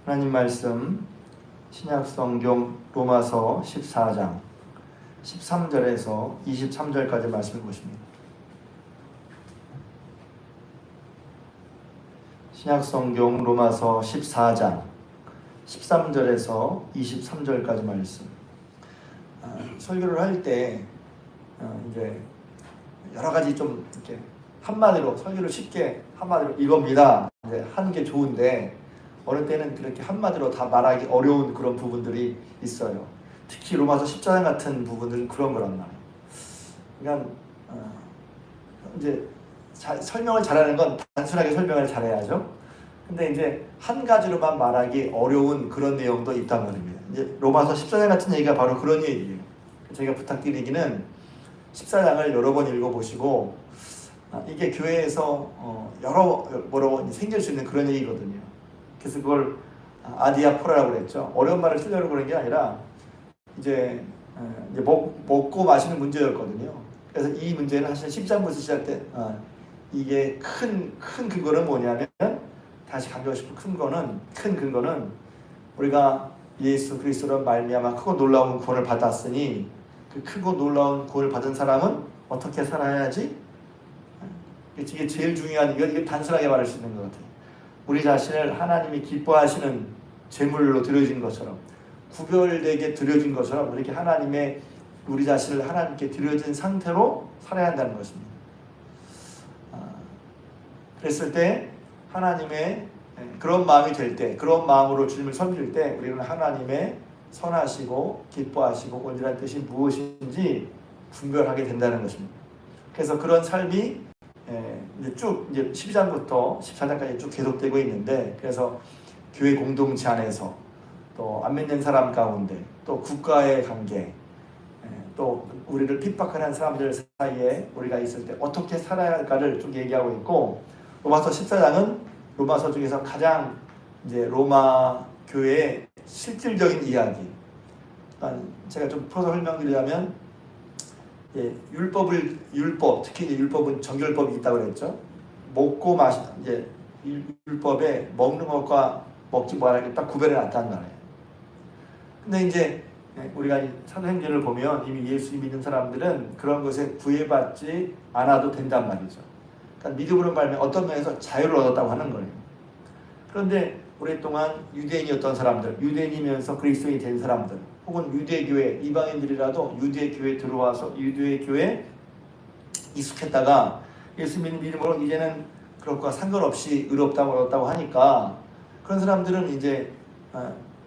하나님 말씀 신약성경 로마서 14장 13절에서 23절까지 말씀해 보십니다. 신약성경 로마서 14장 13절에서 23절까지 말씀. 설교를 할 때 이제 여러 가지 좀 이렇게 한마디로 설교를 쉽게 한마디로 이겁니다. 이제 하는 게 좋은데 어느 때는 그렇게 한마디로 다 말하기 어려운 그런 부분들이 있어요. 특히 로마서 14장 같은 부분들은 그런 거란 말이에요. 그러니까 이제 설명을 잘하는 건 단순하게 설명을 잘해야죠. 근데 이제 한 가지로만 말하기 어려운 그런 내용도 있단 말입니다. 이제 로마서 14장 같은 얘기가 바로 그런 얘기예요. 제가 부탁드리기는 14장을 여러 번 읽어보시고 이게 교회에서 여러 생길 수 있는 그런 얘기거든요. 그래서 그걸 아디아포라라고 그랬죠. 어려운 말을 쓰려고 그런 게 아니라 이제 먹고 마시는 문제였거든요. 그래서 이 문제는 사실 13부에서 시작할 때 이게 큰 근거는 뭐냐면, 다시 강조하고 싶은 큰 근거는 우리가 예수 그리스도로 말미암아 크고 놀라운 구원을 받았으니 그 크고 놀라운 구원을 받은 사람은 어떻게 살아야지? 이게 제일 중요한, 이게 단순하게 말할 수 있는 것 같아요. 우리 자신을 하나님이 기뻐하시는 제물로 드려진 것처럼, 구별되게 드려진 것처럼 이렇게 우리 자신을 하나님께 드려진 상태로 살아야 한다는 것입니다. 그랬을 때 하나님의 그런 마음이 될 때, 그런 마음으로 주님을 섬길 때 우리는 하나님의 선하시고 기뻐하시고 온전한 뜻이 무엇인지 분별하게 된다는 것입니다. 그래서 그런 삶이 이제 12장부터 14장까지 쭉 계속되고 있는데, 그래서 교회 공동체 안에서 또 안 믿는 사람 가운데 또 국가의 관계, 또 우리를 핍박하는 사람들 사이에 우리가 있을 때 어떻게 살아야 할까를 좀 얘기하고 있고, 로마서 14장은 로마서 중에서 가장 이제 로마 교회의 실질적인 이야기. 제가 좀 풀어서 설명드리자면, 율법, 특히 이제 율법은 정결법이 있다고 그랬죠. 먹고 이제 율법에 먹는 것과 먹지 말라는 게 딱 구별해 놨단 말이에요. 근데 이제 우리가 사도행전을 보면 이미 예수 믿는 사람들은 그런 것에 구애받지 않아도 된단 말이죠. 그러니까 믿음으로 말하면 어떤 면에서 자유를 얻었다고 하는 거예요. 그런데 오랫동안 유대인이었던 사람들, 유대인이면서 그리스도인이 된 사람들, 혹은 유대교회, 이방인들이라도 유대교회에 들어와서 유대교회에 익숙했다가 예수 믿음으로 이제는 그런 것과 상관없이 의롭다고 얻었다고 하니까 그런 사람들은 이제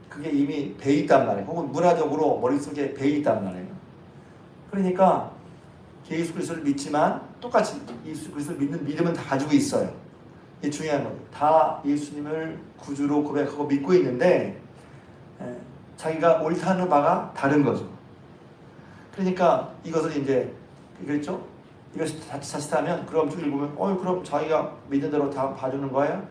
그게 이미 배에 있단 말이에요. 혹은 문화적으로 머릿속에 배에 있단 말이에요. 그러니까 예수 그리스도를 믿지만 똑같이 예수 그리스도를 믿는 믿음은 다 가지고 있어요. 이게 중요한 거예요. 다 예수님을 구주로 고백하고 믿고 있는데 자기가 옳다는 바가 다른 거죠. 그러니까 이것을 이제 그랬죠. 이것이 자칫하면 그럼 쭉 읽으면 그럼 자기가 믿는 대로 다 봐주는 거야?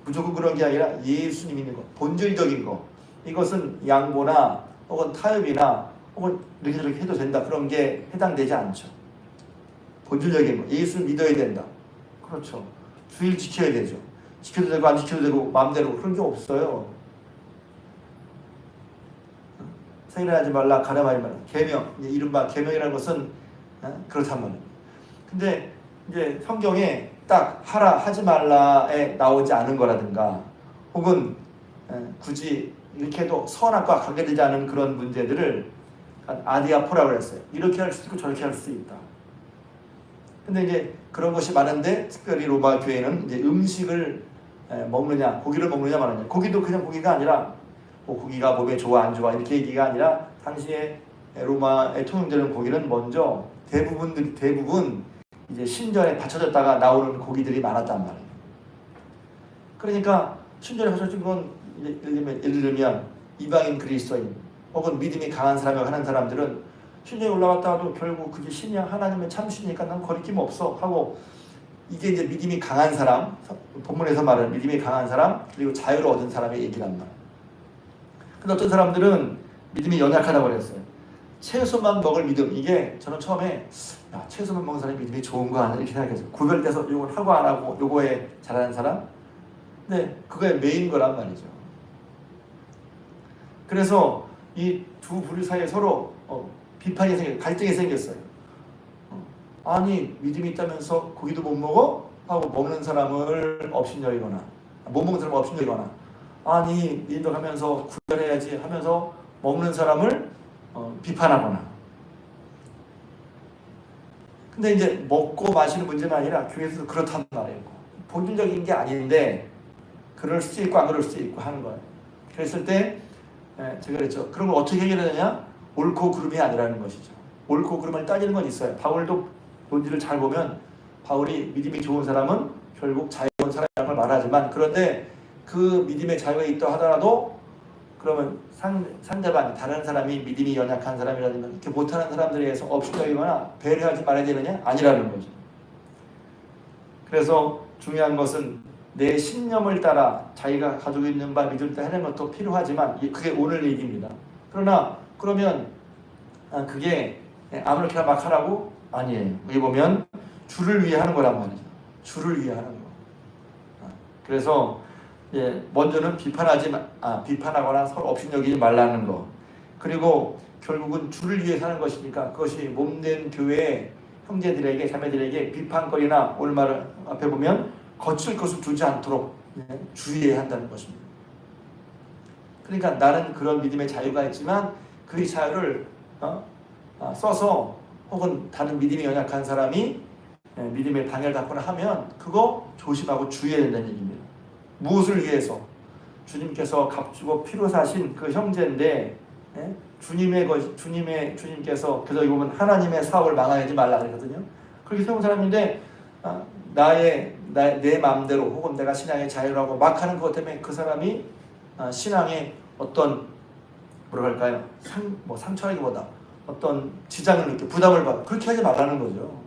무조건 그런 게 아니라 예수님 믿는 거, 본질적인 거. 이것은 양보나 혹은 타협이나 혹은 이렇게 저렇게 해도 된다, 그런 게 해당되지 않죠. 본질적인 거, 예수 믿어야 된다. 그렇죠. 주일 지켜야 되죠. 지켜도 되고 안 지켜도 되고 마음대로 그런 게 없어요. 생일하지 말라, 가늠하지 말라. 계명, 이른바 계명이라는 것은 그렇단 말이에요. 근데 이제 성경에 딱 하라, 하지 말라에 나오지 않은 거라든가, 혹은 굳이 이렇게 해도 선악과 관계되지 않은 그런 문제들을 아디아포라고 했어요. 이렇게 할 수 있고 저렇게 할 수 있다. 근데 이제 그런 것이 많은데, 특별히 로마 교회는 이제 음식을 먹느냐, 고기를 먹느냐 마느냐. 고기도 그냥 고기가 아니라 고기가 몸에 좋아 안 좋아 이렇게 얘기가 아니라, 당시에 로마에 통용되는 고기는 먼저 대부분 이제 신전에 바쳐졌다가 나오는 고기들이 많았단 말이에요. 그러니까 신전에 바쳐진 건 예를 들면 이방인 그리스도인 혹은 믿음이 강한 사람이라고 하는 사람들은 신전에 올라갔다가도 결국 그게 신이야, 하나님의 참신이니까 난 거리낌 없어 하고, 이게 이제 믿음이 강한 사람, 본문에서 말하는 믿음이 강한 사람, 그리고 자유를 얻은 사람의 얘기란 말이에요. 근데 어떤 사람들은 믿음이 연약하다고 그랬어요. 채소만 먹을 믿음, 이게 저는 처음에 채소만 먹는 사람이 믿음이 좋은 거 아니야 이렇게 생각했어요. 구별돼서 이걸 하고 안 하고 요거에 잘하는 사람, 근데 그거에 메인 거란 말이죠. 그래서 이 두 부류 사이에 서로 비판이 갈등이 생겼어요. 아니 믿음이 있다면서 고기도 못 먹어? 하고 먹는 사람을 업신여기거나 못 먹는 사람을 업신여기거나 아니 믿어가면서 구별해야지 하면서 먹는 사람을 비판하거나. 근데 이제 먹고 마시는 문제가 아니라 교회에서도 그렇단 말이에요. 본질적인 게 아닌데 그럴 수 있고 안 그럴 수 있고 하는 거예요. 그랬을 때 제가 그랬죠. 그런 걸 어떻게 해결하느냐? 옳고 그름이 아니라는 것이죠. 옳고 그름을 따지는 건 있어요. 바울도 본질을 잘 보면 바울이 믿음이 좋은 사람은 결국 자유로운 사람을 말하지만 그런데 그 믿음의 자유가 있다 하더라도 그러면 상대방 다른 사람이 믿음이 연약한 사람이라든가 이렇게 못하는 사람들에 의해서 업신여기거나 배려하지 말아야 되느냐? 아니라는 거죠. 그래서 중요한 것은 내 신념을 따라 자기가 가지고 있는 바 믿을 때 하는 것도 필요하지만 그게 오늘 얘기입니다. 그러나 그러면 그게 아무렇게나 막 하라고? 아니에요. 여기 보면 주를 위해 하는 거란 말이죠. 주를 위해 하는 거. 그래서 먼저는 비판하거나 서로 업신여기지 말라는 거. 그리고 결국은 주를 위해 사는 것이니까 그것이 몸된 교회의 형제들에게 자매들에게 비판거리나 오늘 말 앞에 보면 거칠 것을 두지 않도록 주의해야 한다는 것입니다. 그러니까 나는 그런 믿음의 자유가 있지만 그 자유를 써서 혹은 다른 믿음이 연약한 사람이 믿음의 방해를 받거나 하면 그거 조심하고 주의해야 된다는 얘기입니다. 무엇을 위해서? 주님께서 값주고 피로 사신 그 형제인데 주님께서 그래서 여기 보면 하나님의 사업을 망하지 말라 그러거든요. 그렇게 세운 사람인데 내 마음대로 혹은 내가 신앙의 자유라고 막 하는 것 때문에 그 사람이 신앙에 어떤 뭐랄까요? 상처라기보다 어떤 지장을 느끼고 부담을 받고 그렇게 하지 말라는 거죠.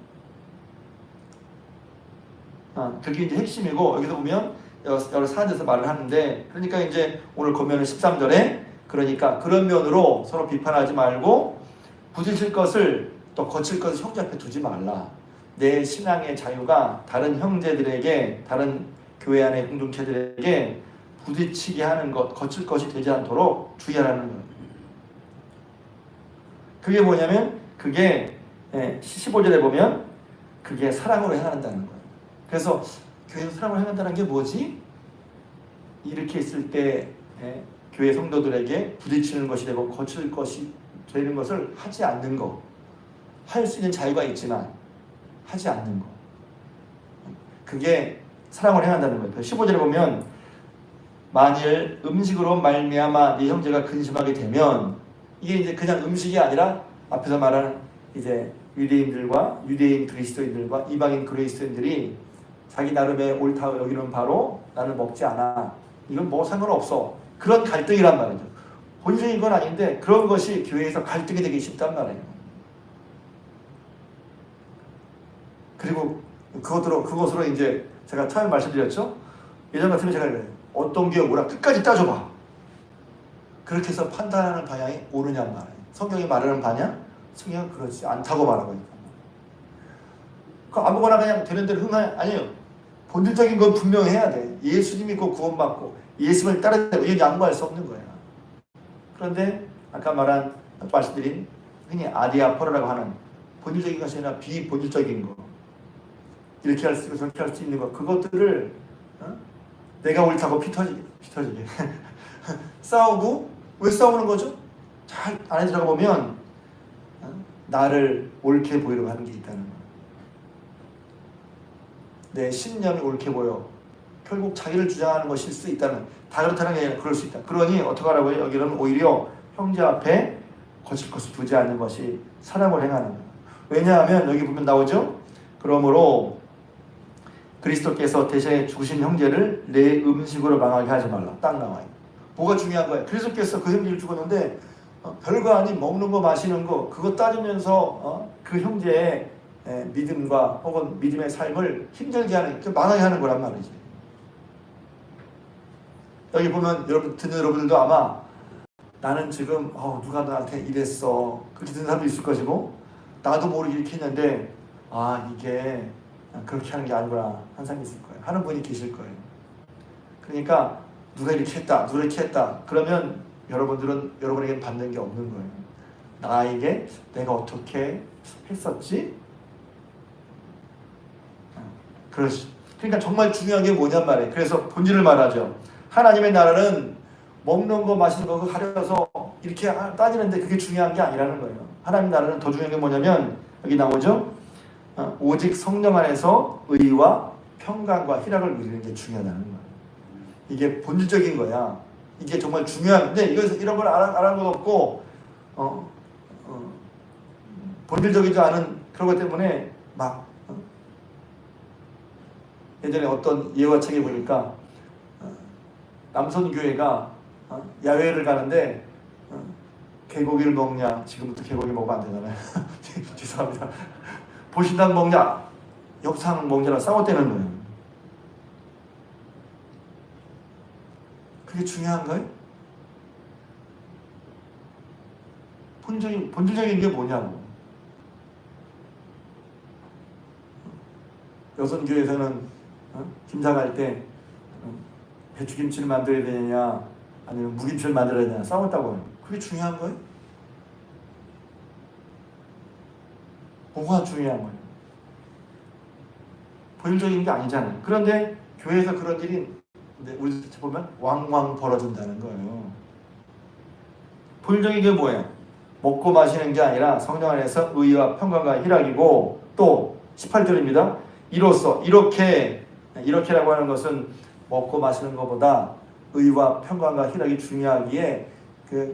그게 이제 핵심이고 여기서 보면 여러 사안에서 말을 하는데 그러니까 이제 오늘 보면은 13절에 그러니까 그런 면으로 서로 비판하지 말고 부딪힐 것을 또 거칠 것을 형제 앞에 두지 말라. 내 신앙의 자유가 다른 형제들에게 다른 교회 안의 공동체들에게 부딪히게 하는 것, 거칠 것이 되지 않도록 주의하라는 거예요. 그게 뭐냐면 그게 15절에 보면 그게 사랑으로 행한다는 거예요. 그래서 교회에서 사랑으로 행한다는 게 뭐지? 이렇게 있을 때 교회 성도들에게 부딪히는 것이 되고 거칠 것이 되는 것을 하지 않는 거. 할 수 있는 자유가 있지만 하지 않는 거. 그게 사랑을 행한다는 거예요. 15절에 보면 만일 음식으로 말미암아 네 형제가 근심하게 되면 이게 이제 그냥 음식이 아니라 앞에서 말하는 이제 유대인들과 유대인 그리스도인들과 이방인 그리스도인들이 자기 나름의 옳다 여기는 바로 나는 먹지 않아. 이건 뭐 상관없어. 그런 갈등이란 말이죠. 본질적인 건 아닌데 그런 것이 교회에서 갈등이 되기 쉽단 말이에요. 그리고 그것으로 이제 제가 처음에 말씀드렸죠. 예전 같으면 제가 어떤 게 뭐라 끝까지 따져봐. 그렇게 해서 판단하는 방향이 옳으냐 말이에요. 성경이 말하는 방향? 성경은 그렇지 않다고 말하고 있다. 그 아무거나 그냥 되는 대로 아니에요. 본질적인 건 분명히 해야 돼. 예수 믿고 구원받고 예수를 따르는 데 양보할 수 없는 거야. 그런데 아까 말씀드린 흔히 아디아포라라고 하는 본질적인 것이 아니라 비본질적인 거. 이렇게 할 수 있고 저렇게 할 수 있는 것 그것들을 내가 옳다고 피 터지게 싸우고 왜 싸우는 거죠? 잘 안에 들어가 보면 나를 옳게 보이려고 하는 게 있다는 거예요. 내 신념이 옳게 보여 결국 자기를 주장하는 것일 수 있다는 다 그렇다는 게 아니라 그럴 수 있다. 그러니 어떻게 하라고요? 여기는 오히려 형제 앞에 거칠 것을 두지 않는 것이 사랑을 행하는 거예요. 왜냐하면 여기 보면 나오죠? 그러므로 그리스도께서 대신에 죽으신 형제를 내 음식으로 망하게 하지 말라. 딱 나와요. 뭐가 중요한 거예요? 그리스도께서 그 형제를 죽었는데 별거 아닌 먹는 거 마시는 거 그거 따지면서 그 형제의 믿음과 혹은 믿음의 삶을 힘들게 하는 망하게 하는 거란 말이지. 여기 보면 듣는 여러분들도 아마 나는 지금 누가 나한테 이랬어 그렇게 듣는 사람도 있을 것이고 나도 모르게 이렇게 했는데 이게 그렇게 하는 게 아니구나 하는 사람이 있을 거예요. 하는 분이 계실 거예요. 그러니까 누가 이렇게 했다 누가 이렇게 했다 그러면 여러분에게는 받는 게 없는 거예요. 나에게 내가 어떻게 했었지? 그러니까 정말 중요한 게 뭐냔 말이에요. 그래서 본질을 말하죠. 하나님의 나라는 먹는 거 마시는 거 가려서 이렇게 따지는데 그게 중요한 게 아니라는 거예요. 하나님 나라는 더 중요한 게 뭐냐면 여기 나오죠. 오직 성령 안에서 의와 평강과 희락을 누리는 게 중요하다는 거예요. 이게 본질적인 거야. 이게 정말 중요한데 이런 걸 알아는 것 없고 본질적이지 않은 그런 것 때문에 막 예전에 어떤 예화책에 보니까 남선교회가 야외를 가는데 개고기를 먹냐. 지금부터 개고기 먹으면 안 되잖아요. 죄송합니다. 보신당 먹냐 역상 먹냐랑 싸웠다는 거예요. 그게 중요한 거예요? 본질적인 게 뭐냐고. 여선교회에서는 김장할 때 배추김치를 만들어야 되느냐 아니면 무김치를 만들어야 되느냐 싸웠다고 해요. 그게 중요한 거예요? 뭐가 중요한 거예요? 본질적인 게 아니잖아요. 그런데 교회에서 그런 일이 우리 보면 왕왕 벌어진다는 거예요. 본질적인 게 뭐예요? 먹고 마시는 게 아니라 성령 안에서 의와 평강과 희락이고 또 18절입니다. 이로써 이렇게라고 하는 것은 먹고 마시는 것보다 의와 평강과 희락이 중요하기에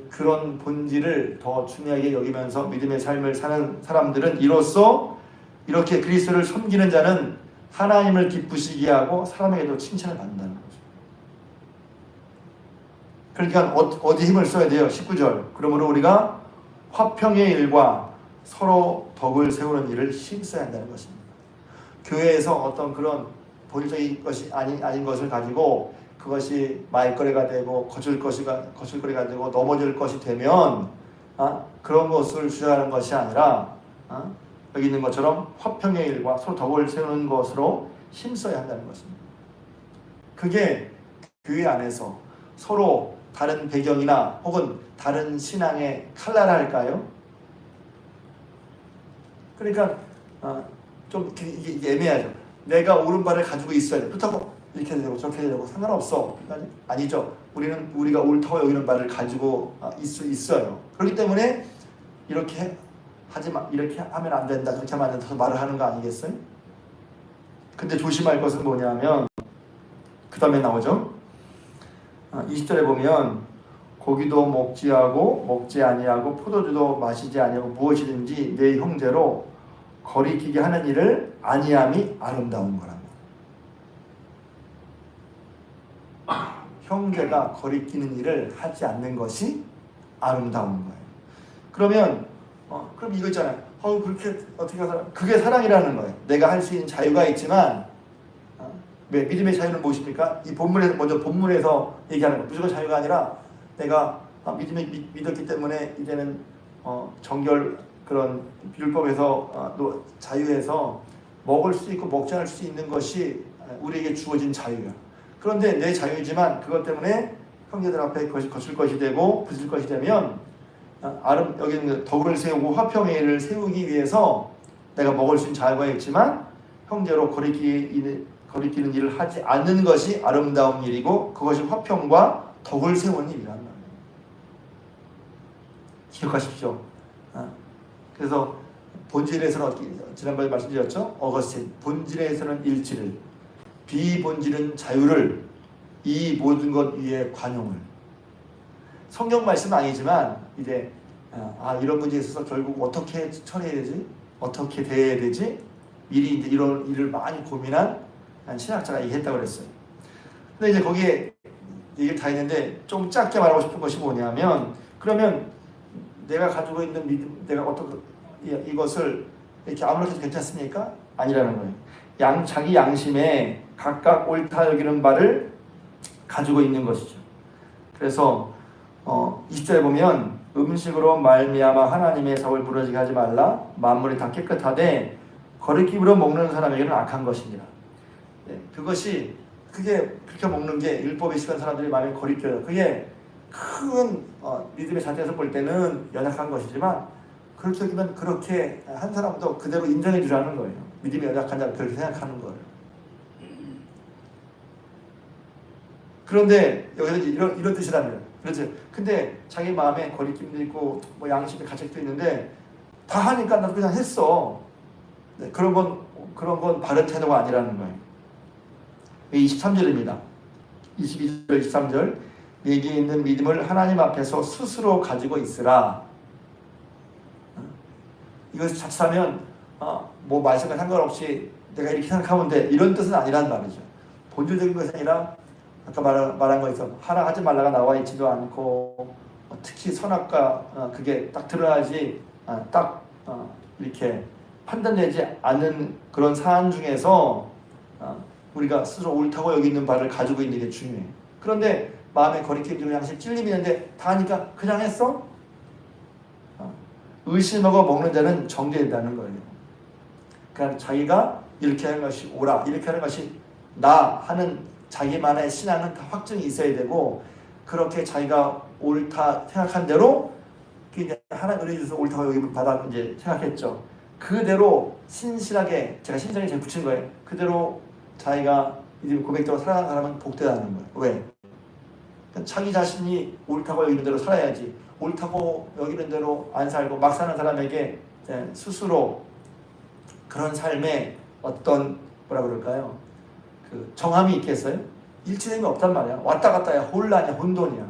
그런 본질을 더 중요하게 여기면서 믿음의 삶을 사는 사람들은 이로써 이렇게 그리스도를 섬기는 자는 하나님을 기쁘시게 하고 사람에게도 칭찬을 받는다는 거죠. 그러니까 어디 힘을 써야 돼요? 19절. 그러므로 우리가 화평의 일과 서로 덕을 세우는 일을 힘써야 한다는 것입니다. 교회에서 어떤 그런 본질적인 것이 아닌 것을 가지고 그것이 말거리가 되고 거칠거리가 되고 넘어질 것이 되면 그런 것을 주장하는 것이 아니라 여기 있는 것처럼 화평의 일과 서로 덕을 세우는 것으로 힘써야 한다는 것입니다. 그게 교회 안에서 서로 다른 배경이나 혹은 다른 신앙의 칼라라 할까요? 그러니까 좀 이게 애매하죠. 내가 오른발을 가지고 있어야 돼. 그렇다고 이렇게 되고 저렇게 되고 상관없어. 아니죠. 우리가 옳다고 여기는 말을 가지고 있어요. 그렇기 때문에 이렇게 하지 마, 이렇게 하면 안 된다, 저렇게 하면 안 된다 말을 하는 거 아니겠어요? 근데 조심할 것은 뭐냐면 그 다음에 나오죠. 20절에 보면 고기도 먹지 아니하고 포도주도 마시지 아니하고 무엇이든지 내 형제로 거리끼게 하는 일을 아니함이 아름다운 거랍니다. 형제가 거리끼는 일을 하지 않는 것이 아름다운 거예요. 그러면 그럼 이거 있잖아요. 그렇게 어떻게 그게 사랑이라는 거예요. 내가 할 수 있는 자유가 있지만 믿음의 자유는 무엇입니까? 이 본문에서 얘기하는 거. 무조건 자유가 아니라 내가 믿었기 때문에 이제는 정결 그런 율법에서 자유에서 먹을 수 있고 먹지 않을 수 있는 것이 우리에게 주어진 자유야. 그런데 내 자유이지만 그것 때문에 형제들 앞에 그것이 거칠 것이 되고 부실 것이 되면 여기는 덕을 세우고 화평의 일을 세우기 위해서 내가 먹을 수 있는 자유가 있지만 형제로 거리끼는 일을 하지 않는 것이 아름다운 일이고 그것이 화평과 덕을 세우는 일이란 말이에요. 기억하십시오. 그래서 본질에서는 지난번에 말씀드렸죠. 어거스틴 본질에서는 일치를, 비본질은 자유를, 이 모든 것 위에 관용을. 성경 말씀은 아니지만 이제 이런 문제에 있어서 결국 어떻게 처리해야 되지? 어떻게 대해야 되지? 미리 이제 이런 일을 많이 고민한 신학자가 얘기했다고 그랬어요. 근데 이제 거기에 얘기를 다 했는데 좀 짧게 말하고 싶은 것이 뭐냐면 그러면 내가 가지고 있는 믿음, 내가 이것을 이렇게 아무렇게 해도 괜찮습니까? 아니라는 거예요. 자기 양심에 각각 옳다 여기는 바를 가지고 있는 것이죠. 그래서 20절에 보면 음식으로 말미암아 하나님의 성을 무너지게 하지 말라. 만물이 다 깨끗하되 거리끼므로 먹는 사람에게는 악한 것이니라. 그게 그렇게 먹는 게 율법에 익숙한 사람들이 많이 거리껴요. 그게 큰 믿음의 상태에서 볼 때는 연약한 것이지만 그렇게 되면 그렇게 한 사람도 그대로 인정해 주라는 거예요. 믿음이 연약한 자를 그렇게 생각하는 거예요. 그런데 여기서 이런 뜻이랍니다. 그렇죠. 근데 자기 마음에 거리낌도 있고 뭐 양심의 가책도 있는데 다 하니까 나도 그냥 했어. 네, 그런 건 바른 태도가 아니라는 거예요. 23절입니다. 22절, 23절. 내게 있는 믿음을 하나님 앞에서 스스로 가지고 있으라. 이것을 자칫하면 뭐 말씀과 상관없이 내가 이렇게 생각하면 돼 이런 뜻은 아니란 말이죠. 본질적인 것이 아니라 아까 말한 거에서 하라 하지 말라가 나와 있지도 않고 특히 선악과 그게 딱 드러나지 이렇게 판단되지 않는 그런 사안 중에서 우리가 스스로 옳다고 여기는 바를 가지고 있는 게 중요해요. 그런데 마음에 거리낌, 양심, 찔림이 있는데 다 하니까 그냥 했어? 의심하고 먹는 자는 정죄된다는 거예요. 그러니까 자기가 이렇게 하는 것이 옳아, 이렇게 하는 것이 나 하는 자기만의 신앙은 다 확증이 있어야 되고 그렇게 자기가 옳다 생각한 대로 이제 하나님 은혜 주셔서 옳다고 여기 받아 이제 생각했죠. 그대로 신실하게 제가 신장에 제가 붙인 거예요. 그대로 자기가 믿음 고백대로 살아가는 사람은 복되다는 거예요. 왜? 그러니까 자기 자신이 옳다고 여기는 대로 살아야지. 옳다고 여기는 대로 안 살고 막 사는 사람에게 스스로 그런 삶에 어떤 뭐라 그럴까요? 그 정함이 있겠어요? 일치됨이 없단 말이야. 왔다 갔다야 혼란이야, 혼돈이야.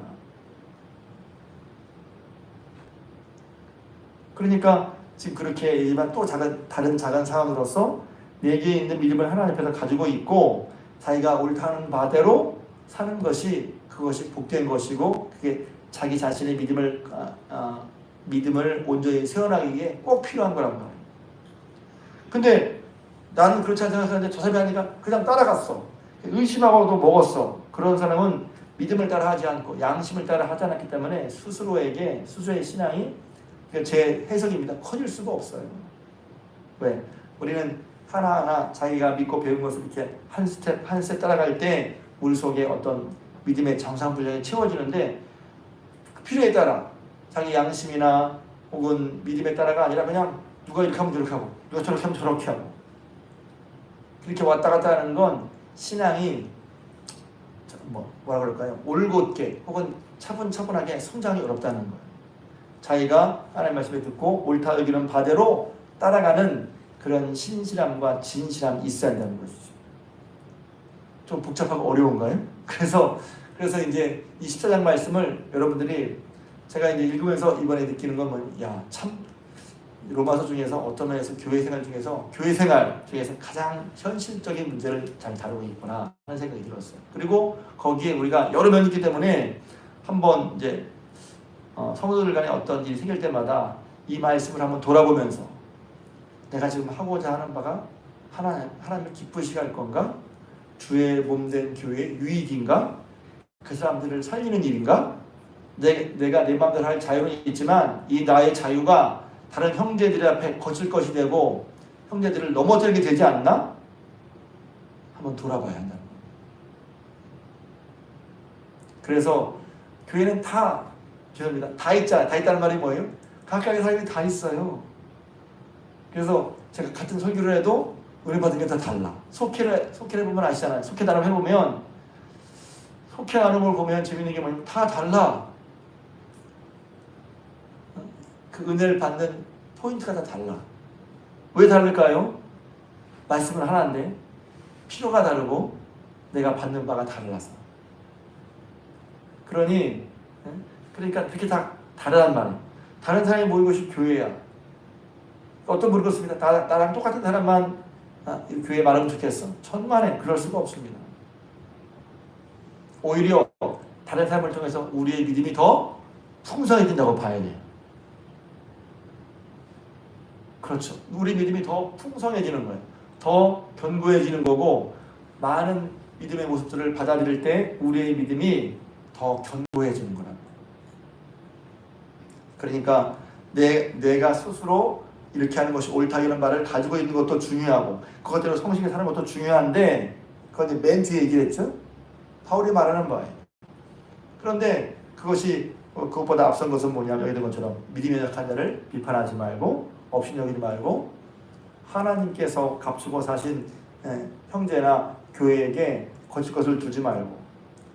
그러니까 지금 그렇게 얘기지만 또 다른 작은 상황으로서 내게 있는 믿음을 하나님 앞에서 가지고 있고 자기가 옳다는 바대로 사는 것이 그것이 복된 것이고 그게 자기 자신의 믿음을 온전히 세워나가기에 꼭 필요한 거란 말이에요. 근데 나는 그렇지 않게 생각하는데 저 사람이 하니까 그냥 따라갔어. 의심하고도 먹었어. 그런 사람은 믿음을 따라 하지 않고 양심을 따라 하지 않았기 때문에 스스로의 신앙이 제 해석입니다. 커질 수가 없어요. 왜? 우리는 하나하나 자기가 믿고 배운 것을 이렇게 한 스텝 따라갈 때 우리 속에 어떤 믿음의 정상분량이 채워지는데 필요에 따라 자기 양심이나 혹은 믿음에 따라가 아니라 그냥 누가 이렇게 하면 저렇게 하고 누가 저렇게 하면 저렇게 하고 그렇게 왔다 갔다 하는 건 신앙이 뭐라 그럴까요? 올곧게 혹은 차분차분하게 성장이 어렵다는 거예요. 자기가 하나님의 말씀을 듣고 옳다 여기는 바대로 따라가는 그런 신실함과 진실함이 있어야 한다는 것이죠. 좀 복잡하고 어려운가요? 그래서 이제 이 14장 말씀을 여러분들이 제가 이제 읽으면서 이번에 느끼는 건 참 로마서 중에서 어떤 면에서 교회 생활 중에서 가장 현실적인 문제를 잘 다루고 있구나 하는 생각이 들었어요. 그리고 거기에 우리가 여러 면이 있기 때문에 한번 이제 성도들 간에 어떤 일이 생길 때마다 이 말씀을 한번 돌아보면서 내가 지금 하고자 하는 바가 하나님을 기쁘시게 할 건가? 주의 몸된 교회의 유익인가? 그 사람들을 살리는 일인가? 내가 내 마음대로 할 자유는 있지만 이 나의 자유가 다른 형제들 앞에 거칠 것이 되고 형제들을 넘어뜨리게 되지 않나? 한번 돌아봐야 한다는 거예요. 그래서 교회는 다 있잖아요. 다 있다는 말이 뭐예요? 각각의 사람이 다 있어요. 그래서 제가 같은 설교를 해도 은혜 받은 게 다 달라. 속회를 해보면 아시잖아요. 속회 나름 해보면 속회 나름을 보면 재밌는 게 뭐냐면 다 달라. 그 은혜를 받는 포인트가 다 달라. 왜 다를까요? 말씀은 하나인데 필요가 다르고 내가 받는 바가 달라서. 그러니까 그렇게 다 다르단 말이에요. 다른 사람이 모인 것이 교회야. 어떤 분이 그렇습니다. 나랑 똑같은 사람만 교회에 말하면 좋겠어. 천만에 그럴 수가 없습니다. 오히려 다른 사람을 통해서 우리의 믿음이 더 풍성해진다고 봐야 돼요. 그렇죠. 우리 믿음이 더 풍성해지는 거예요. 더 견고해지는 거고 많은 믿음의 모습들을 받아들일 때 우리의 믿음이 더 견고해지는 거랍니다. 그러니까 내가 스스로 이렇게 하는 것이 옳다 이런 말을 가지고 있는 것도 중요하고 그것대로 성실히 사는 것도 중요한데 그건 이제 맨 뒤에 얘기를 했죠. 바울이 말하는 바예요. 그런데 그것이 그것보다 앞선 것은 뭐냐면 이런 것처럼 믿음이 약한 자를 비판하지 말고 업신여기지 말고 하나님께서 값주고 사신 형제나 교회에게 거칠 것을 두지 말고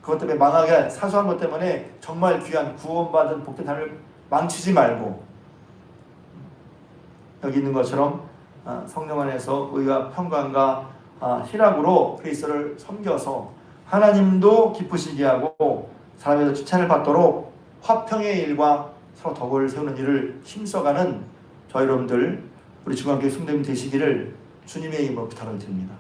그것 때문에 망하게 사소한 것 때문에 정말 귀한 구원받은 복된 삶을 망치지 말고 여기 있는 것처럼 성령 안에서 의와 평강과 희락으로 그리스도를 섬겨서 하나님도 기쁘시게 하고 사람에서 칭찬을 받도록 화평의 일과 서로 덕을 세우는 일을 힘써가는 저희 여러분들 우리 중앙교회 성도님 되시기를 주님의 이름으로 부탁을 드립니다.